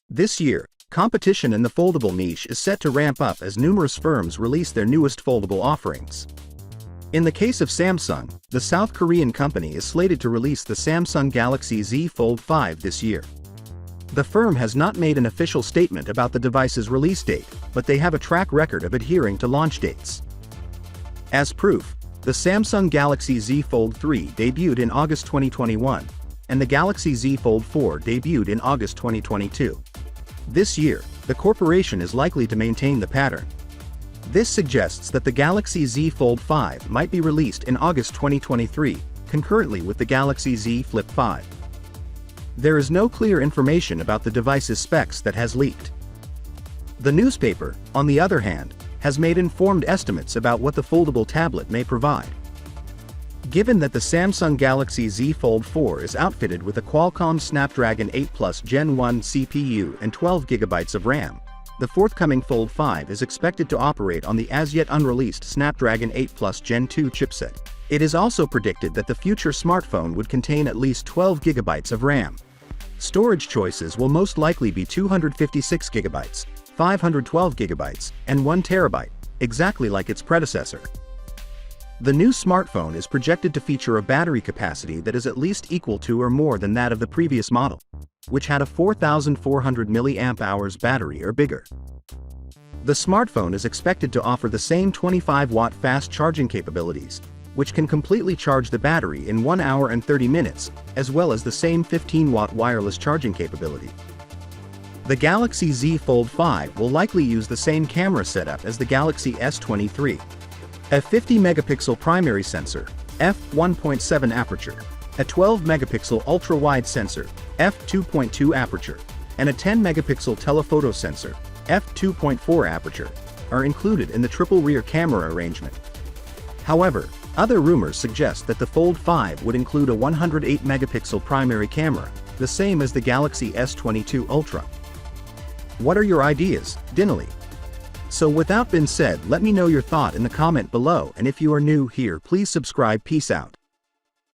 This year, competition in the foldable niche is set to ramp up as numerous firms release their newest foldable offerings. In the case of Samsung, the South Korean company is slated to release the Samsung Galaxy Z Fold 5 this year. The firm has not made an official statement about the device's release date, but they have a track record of adhering to launch dates. As proof, the Samsung Galaxy Z Fold 3 debuted in August 2021, and the Galaxy Z Fold 4 debuted in August 2022. This year, the corporation is likely to maintain the pattern. This suggests that the Galaxy Z Fold 5 might be released in August 2023, concurrently with the Galaxy Z Flip 5. There is no clear information about the device's specs that has leaked. The newspaper, on the other hand, has made informed estimates about what the foldable tablet may provide. Given that the Samsung Galaxy Z Fold 4 is outfitted with a Qualcomm Snapdragon 8 Plus Gen 1 CPU and 12 GB of RAM, the forthcoming Fold 5 is expected to operate on the as-yet unreleased Snapdragon 8 Plus Gen 2 chipset. It is also predicted that the future smartphone would contain at least 12 GB of RAM. Storage choices will most likely be 256 GB, 512 GB, and 1 TB, exactly like its predecessor. The new smartphone is projected to feature a battery capacity that is at least equal to or more than that of the previous model, which had a 4,400 mAh battery or bigger. The smartphone is expected to offer the same 25-watt fast charging capabilities, which can completely charge the battery in 1 hour and 30 minutes, as well as the same 15-watt wireless charging capability. The Galaxy Z Fold 5 will likely use the same camera setup as the Galaxy S23. A 50-megapixel primary sensor, f1.7 aperture, a 12-megapixel ultra-wide sensor, f2.2 aperture, and a 10-megapixel telephoto sensor, f2.4 aperture, are included in the triple rear camera arrangement. However, other rumors suggest that the Fold 5 would include a 108-megapixel primary camera, the same as the Galaxy S22 Ultra. What are your ideas, Dinelli? So without being said, let me know your thought in the comment below, and if you are new here, please subscribe. Peace out.